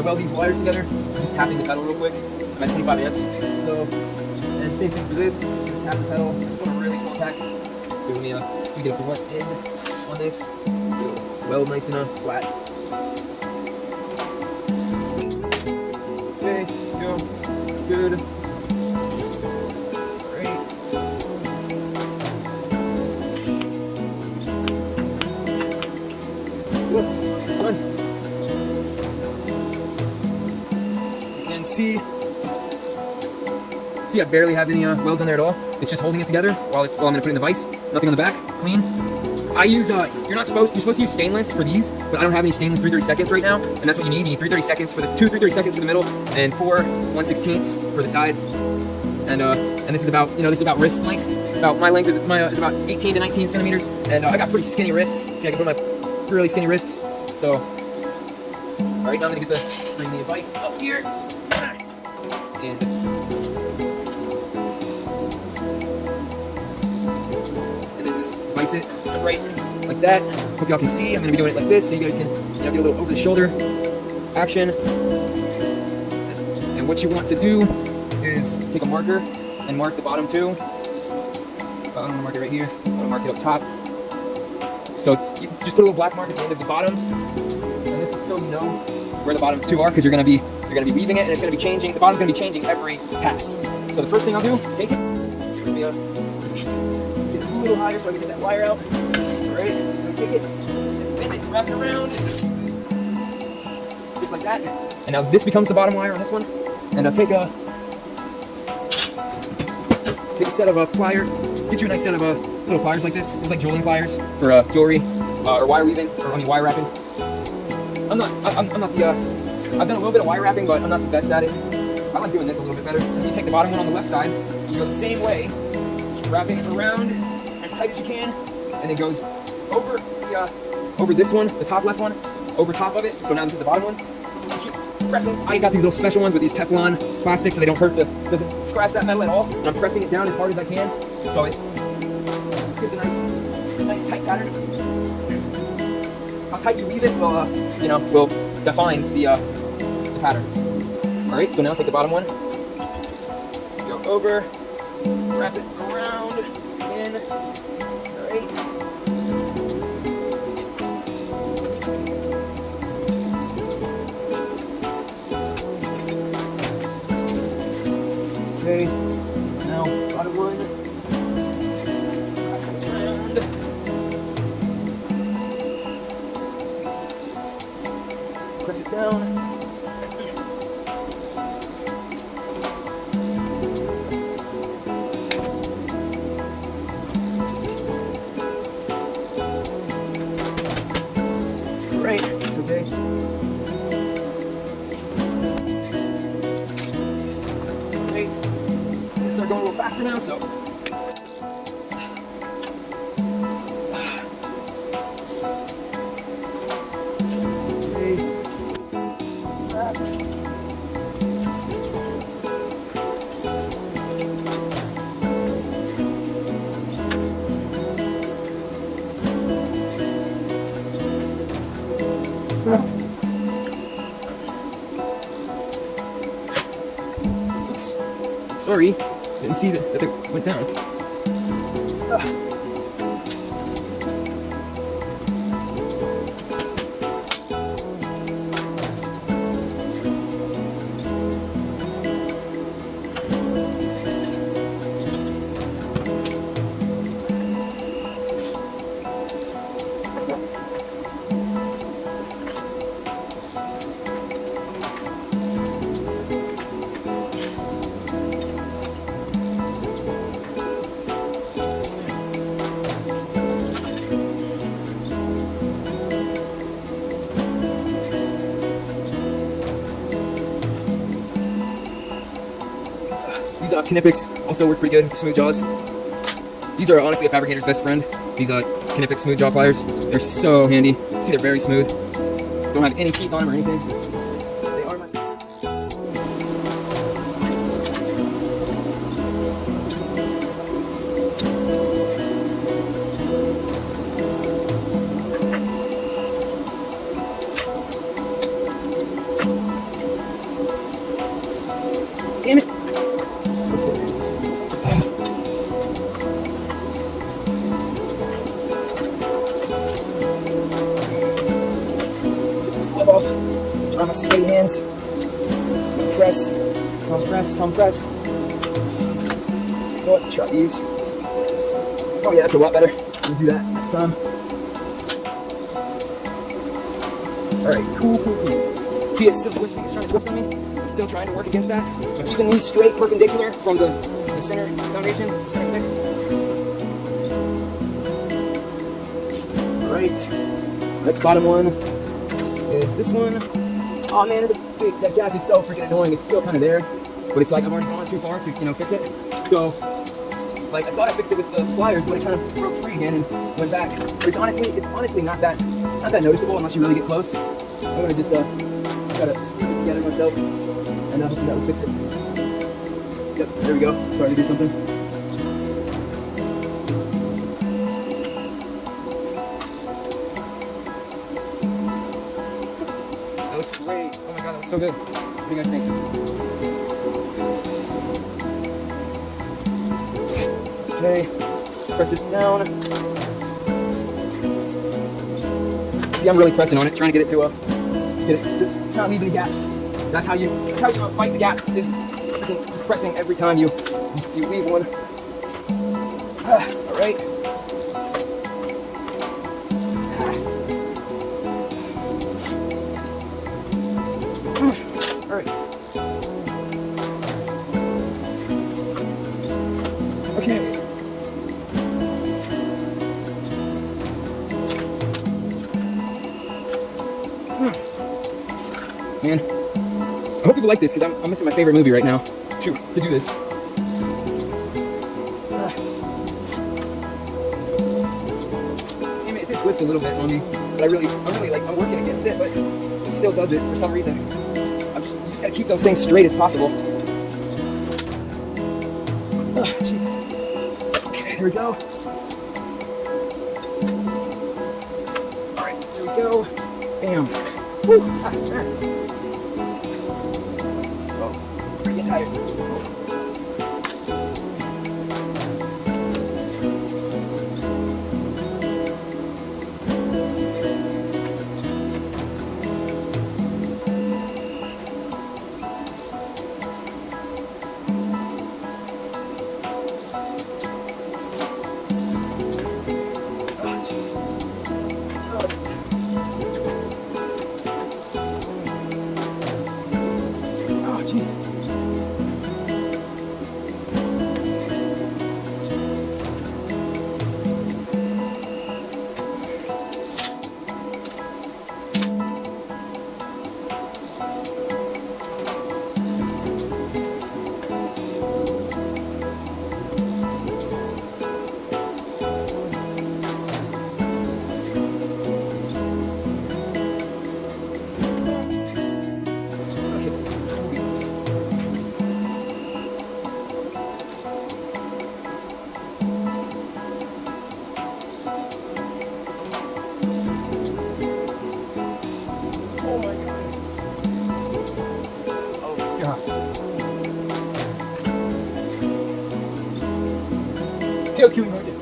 weld these wires together, just tapping the pedal real quick. I'm at 25 amps. So, and same thing for this. Just tap the pedal. I just want a really small tack. We get a blunt end on this. So weld nice and flat. Okay, go. Good. Great. Good. Done. You can see I barely have any welds on there at all. It's just holding it together while I'm going to put it in the vise. Nothing on the back. Clean. I use, you're supposed to use stainless for these, but I don't have any stainless 3/32 seconds right now, and that's what you need. You need 3/32 seconds for the 3/32 seconds for the middle, and 4 1/16 for the sides. And this is about, this is about wrist length. About my length is about 18 to 19 centimeters, and I got pretty skinny wrists. See, I can put my really skinny wrists. So, all right, now I'm gonna bring the vise up here, and then just vise it right like that. Hope y'all can see. I'm gonna be doing it like this, so you guys can get a little over the shoulder action. And what you want to do is take a marker and mark the bottom too. I'm gonna mark it right here. I'm gonna mark it up top. So you just put a little black mark at the end of the bottom, and this is so you know where the bottom two are, because you're gonna be weaving it, and it's gonna be changing. The bottom's gonna be changing every pass. So the first thing I'll do is take it. Get a little higher so I can get that wire out. All right, I'm gonna take it, and then wrap it around, just like that. And now this becomes the bottom wire on this one. And I'll take a set of pliers. Get you a nice set of little pliers like this. It's like jeweling pliers for jewelry or wire weaving, or wire wrapping. I'm not the. I've done a little bit of wire wrapping, but I'm not the best at it. I like doing this a little bit better. And you take the bottom one on the left side. You go the same way, wrapping it around as tight as you can, and it goes over over this one, the top left one, over top of it. So now this is the bottom one. You keep pressing. I got these little special ones with these Teflon plastics, so they don't hurt doesn't scratch that metal at all. And I'm pressing it down as hard as I can, so it gives a nice tight pattern. How tight you weave it will define the pattern. All right, so now take the bottom one, go over, wrap it around, in. All right. Okay, now bottom one, wraps it around. Press it down. Right, it's okay. Okay, let's start going a little faster now, so. Oops. Sorry, didn't see that it went down. These Knipex also work pretty good with smooth jaws. These are honestly a fabricator's best friend. These Knipex smooth jaw pliers. They're so handy. See, they're very smooth. Don't have any teeth on them or anything. They are my... Try my sweaty hands. Press, compress, compress. You know what? Try these. Oh yeah, that's a lot better. We'll do that next time. Alright, cool. See, it's still twisting. It's trying to twist on me. I'm still trying to work against that. I'm keeping these straight, perpendicular from the center foundation, center stick. Alright. Next bottom one is this one. Oh man, that gap is so freaking annoying. It's still kind of there, but it's like I've already gone too far to, fix it. So, like, I thought I fixed it with the pliers, but it kind of broke free again and went back. But it's honestly not that noticeable unless you really get close. I'm gonna just try to squeeze it together myself, and hopefully that will fix it. Yep, there we go. Starting to do something. That looks great. Oh my god, that looks so good. What do you guys think? Okay, just press it down. See, I'm really pressing on it, trying to get it to not leave any gaps. That's how you fight the gap. Is just pressing every time you leave one. All right. All right. Okay. Man, I hope people like this because I'm missing my favorite movie right now to do this. Damn it did twist a little bit on me, but I'm working against it, but it still does it for some reason. You just gotta keep those things straight as possible. Jeez. Okay, here we go. All right, here we go. Bam. Woo. So freaking tired. Tail's killing right there.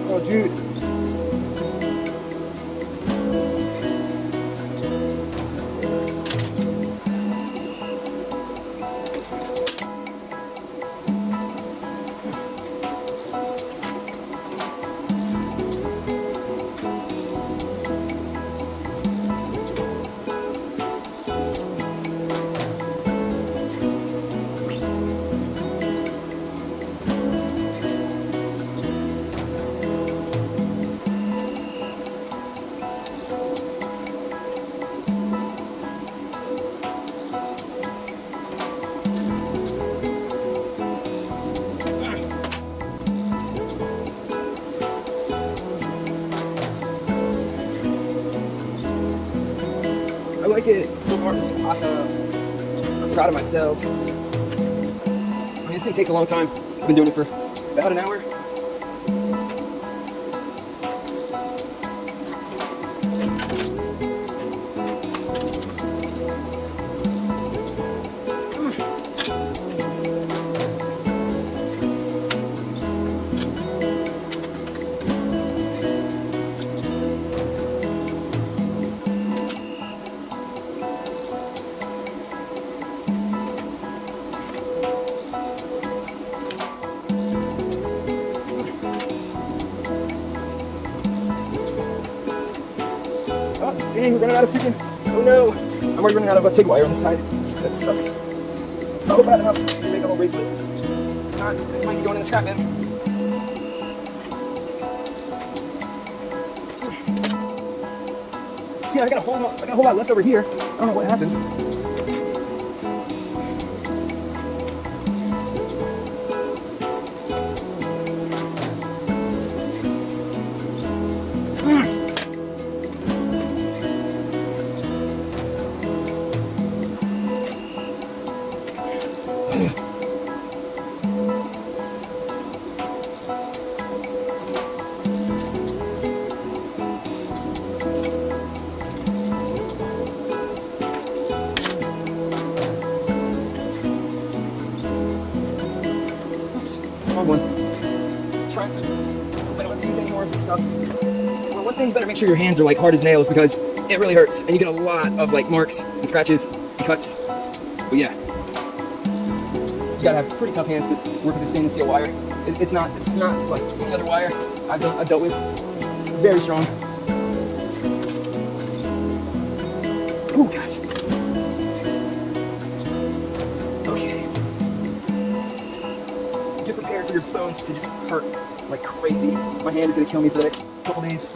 Oh, dude. I like it so far. It's awesome. I'm proud of myself. I mean, this thing takes a long time. I've been doing it for about an hour. Dang, we're running out of freaking, oh no. I'm already running out of TIG wire on the side. That sucks. Oh, bad enough to make a whole bracelet. God, this might be going in the scrap bin. See, I got a whole lot left over here. I don't know what happened. Wrong one. Trying to. I don't have to use any more of this stuff. Well, one thing you better make sure your hands are like hard as nails because it really hurts, and you get a lot of like marks and scratches and cuts. But yeah, you gotta have pretty tough hands to work with the stainless steel wire. It's not like any other wire I've dealt with. It's very strong. Oh gosh. Get prepared for your bones to just hurt like crazy. My hand is gonna kill me for the next couple days.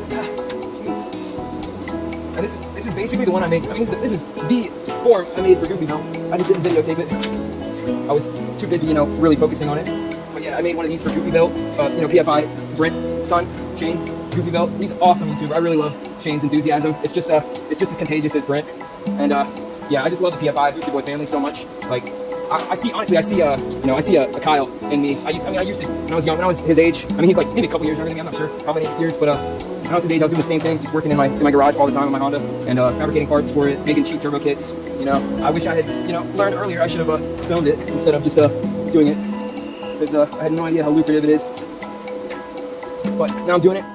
Jeez. And this is basically the one I made. I mean, this is the form I made for GoofyBuilt. I just didn't videotape it. I was too busy, really focusing on it. But yeah, I made one of these for GoofyBuilt. Pfi Brent's son, Shane GoofyBuilt. He's an awesome YouTuber. I really love Shane's enthusiasm. It's just as contagious as Brent. And yeah, I just love the Pfi BoostedBoiz family so much. Like. I see a Kyle in me. I used to, when I was young, when I was his age, I mean, he's like maybe a couple years younger than me, I'm not sure how many years, but when I was his age, I was doing the same thing, just working in my garage all the time on my Honda, and fabricating parts for it, making cheap turbo kits, I wish I had, learned earlier. I should have filmed it instead of just doing it, because I had no idea how lucrative it is, but now I'm doing it.